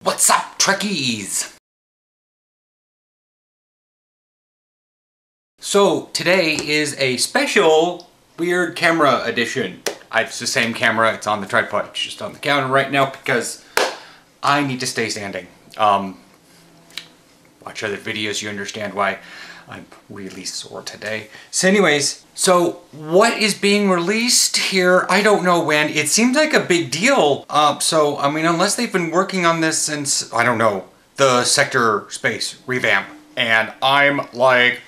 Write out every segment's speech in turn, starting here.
What's up, Trekkies? So today is a special weird camera edition. It's the same camera, it's on the tripod, it's just on the counter right now because I need to stay standing. Watch other videos, you understand why I'm really sore today. So anyways, so what is being released here? I don't know when. It seems like a big deal. So, I mean, unless they've been working on this since, I don't know, the sector space revamp. And I'm like,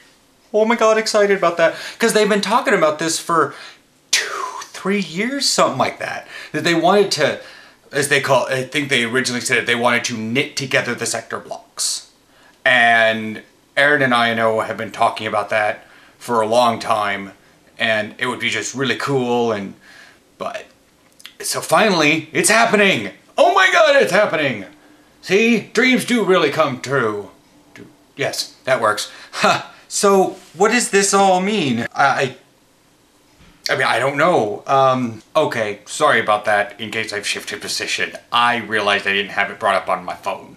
oh my God, excited about that. Because they've been talking about this for 2-3 years, something like that. That they wanted to, as they call it, I think they originally said it, they wanted to knit together the sector blocks. And Aaron and I know have been talking about that for a long time, and it would be just really cool. But so finally it's happening. Oh my God, it's happening. See, dreams do really come true. Yes, that works. So what does this all mean? I mean, I don't know. Okay, sorry about that in case I've shifted position. I realized I didn't have it brought up on my phone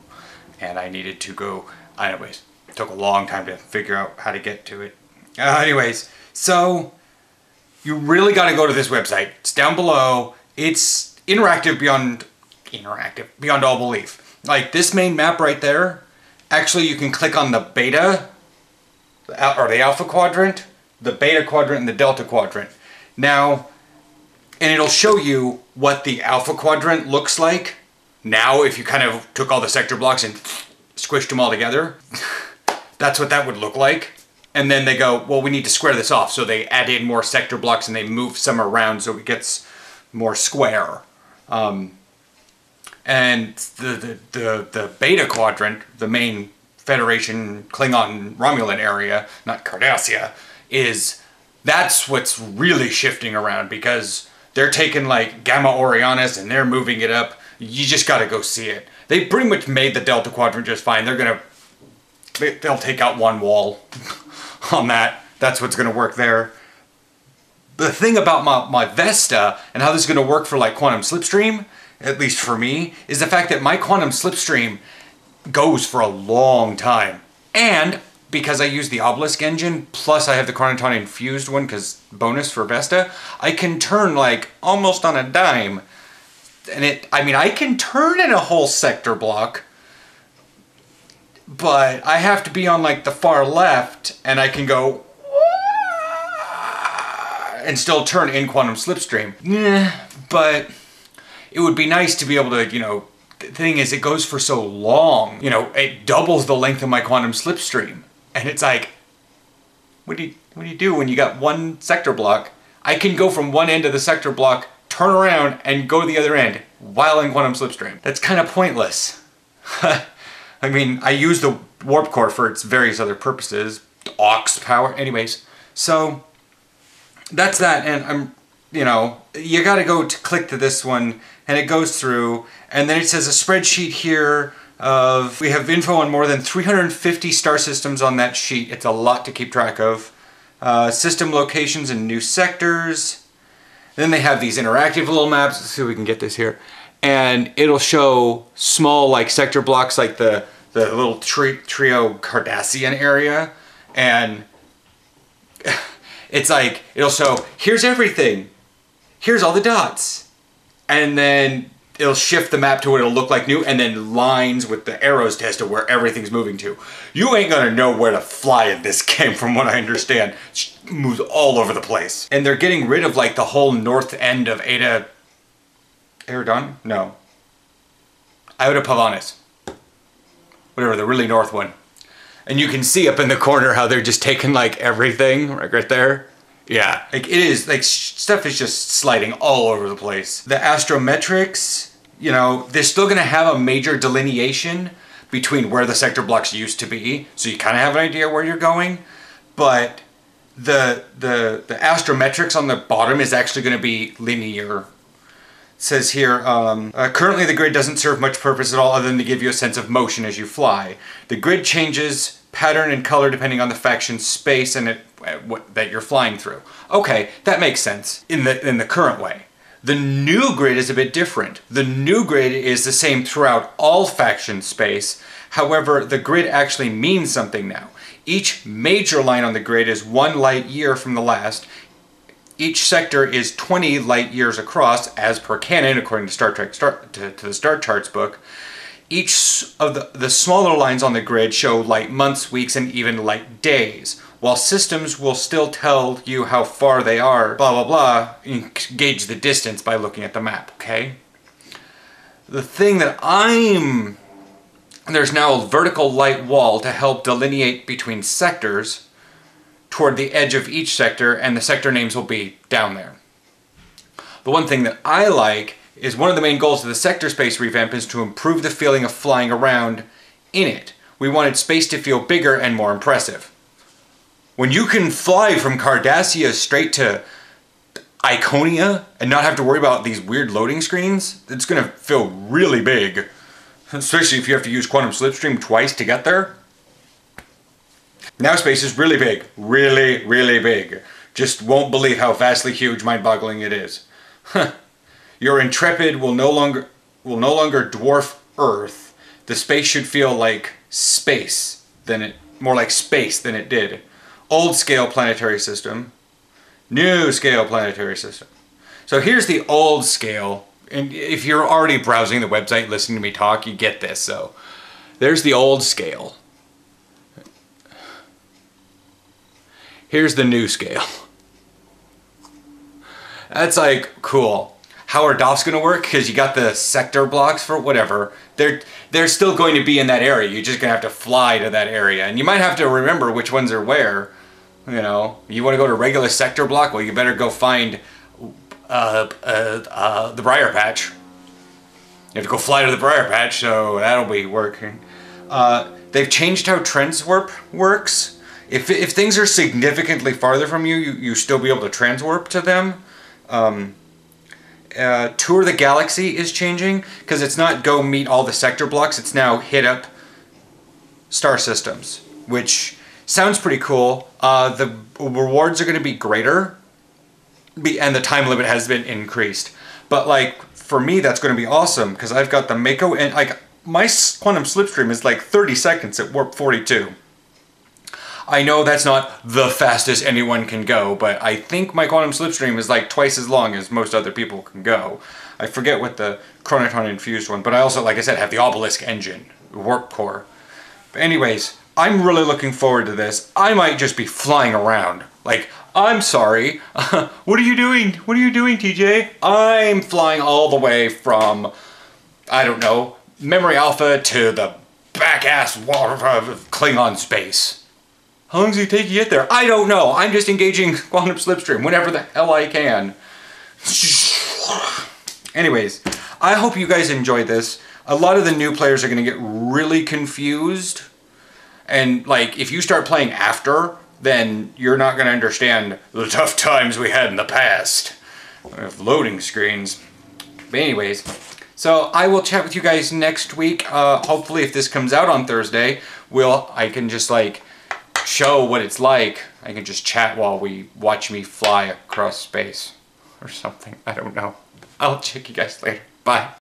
and I needed to go. Anyways, it took a long time to figure out how to get to it. Anyways, so you really got to go to this website. It's down below. It's interactive beyond all belief. Like this main map right there, actually you can click on the beta or the alpha quadrant, the beta quadrant, and the delta quadrant. Now, and it'll show you what the alpha quadrant looks like now if you kind of took all the sector blocks and squished them all together. That's what that would look like. And then they go, well, we need to square this off. So they add in more sector blocks and they move some around so it gets more square. And the beta quadrant, the main Federation Klingon Romulan area, not Cardassia, that's what's really shifting around because they're taking like Gamma Orionis and they're moving it up. You just got to go see it. They pretty much made the Delta Quadrant just fine. They'll take out one wall on that. That's what's going to work there. The thing about my Vesta and how this is going to work for like Quantum Slipstream, at least for me, is the fact that my Quantum Slipstream goes for a long time. And because I use the Obelisk engine, plus I have the Chronoton infused one, because bonus for Vesta, I can turn like almost on a dime. And I can turn in a whole sector block, but I have to be on like the far left and I can go and still turn in Quantum Slipstream. But it would be nice to be able to, the thing is it goes for so long, it doubles the length of my Quantum Slipstream. And it's like, what do you do when you got one sector block? I can go from one end of the sector block, turn around and go to the other end while in Quantum Slipstream. That's kind of pointless. I mean, I use the warp core for its various other purposes, aux power, anyways. So that's that, and you gotta go to click to this one, and it goes through, and then it says a spreadsheet here of, we have info on more than 350 star systems on that sheet. It's a lot to keep track of. System locations and new sectors. Then they have these interactive little maps. Let's see if we can get this here. And it'll show small like sector blocks like the little trio Cardassian area. And it's like, it'll show, here's everything. Here's all the dots. And then it'll shift the map to what it'll look like new, and then lines with the arrows as to where everything's moving to. You ain't gonna know where to fly in this game from what I understand. It moves all over the place. And they're getting rid of like the whole north end of Eridon? No. Iota Pavanis. Whatever, the really north one. And you can see up in the corner how they're just taking like everything right there. Yeah, like it is, like stuff is just sliding all over the place. The Astrometrics, they're still gonna have a major delineation between where the sector blocks used to be, so you kind of have an idea where you're going, but the Astrometrics on the bottom is actually gonna be linear. It says here, currently the grid doesn't serve much purpose at all other than to give you a sense of motion as you fly. The grid changes pattern and color depending on the faction space and that you're flying through. Okay, that makes sense in the current way. The new grid is a bit different. The new grid is the same throughout all faction space. However, the grid actually means something now. Each major line on the grid is 1 light year from the last. Each sector is 20 light years across, as per canon, according to Star Trek to the Star Charts book. Each of the smaller lines on the grid show light months, weeks, and even light days, while systems will still tell you how far they are, blah blah blah, and gauge the distance by looking at the map, okay? The thing that there's now a vertical light wall to help delineate between sectors toward the edge of each sector, and the sector names will be down there. The one thing that I like is one of the main goals of the sector space revamp is to improve the feeling of flying around in it. We wanted space to feel bigger and more impressive. When you can fly from Cardassia straight to Iconia and not have to worry about these weird loading screens, it's going to feel really big. Especially if you have to use quantum slipstream twice to get there. Now space is really big. Really, really big. Just won't believe how vastly huge, mind-boggling it is. Your Intrepid will no longer dwarf Earth. The space should feel like space more like space than it did. Old scale planetary system. New scale planetary system. So here's the old scale. And if you're already browsing the website, listening to me talk, you get this. So there's the old scale. Here's the new scale. That's like cool. How are DOFs going to work? Because you got the sector blocks for whatever. They're still going to be in that area. You're just going to have to fly to that area. And you might have to remember which ones are where. You know, you want to go to regular sector block? Well, you better go find the Briar Patch. You have to go fly to the Briar Patch, so that'll be working. They've changed how transwarp works. If things are significantly farther from you, you still be able to transwarp to them. Tour the Galaxy is changing, because it's not go meet all the sector blocks, it's now hit up star systems, which sounds pretty cool. The rewards are going to be greater, and the time limit has been increased. But like, for me, that's going to be awesome, because I've got the Mako, and like, my quantum slipstream is like 30 seconds at warp 42. I know that's not the fastest anyone can go, but I think my quantum slipstream is like twice as long as most other people can go. I forget what the chronotron infused one, but I also, like I said, have the obelisk engine, warp core. But anyways, I'm really looking forward to this. I might just be flying around. Like, I'm sorry. What are you doing? What are you doing, TJ? I'm flying all the way from, I don't know, Memory Alpha to the back-ass Klingon space. How long does it take to get there? I don't know. I'm just engaging quantum slipstream whenever the hell I can. Anyways, I hope you guys enjoyed this. A lot of the new players are going to get really confused. And like, if you start playing after, then you're not going to understand the tough times we had in the past with loading screens. But anyways, so I will chat with you guys next week. Hopefully, if this comes out on Thursday, I can just like show what it's like. I can just chat while we watch me fly across space or something. I don't know. I'll check you guys later. Bye.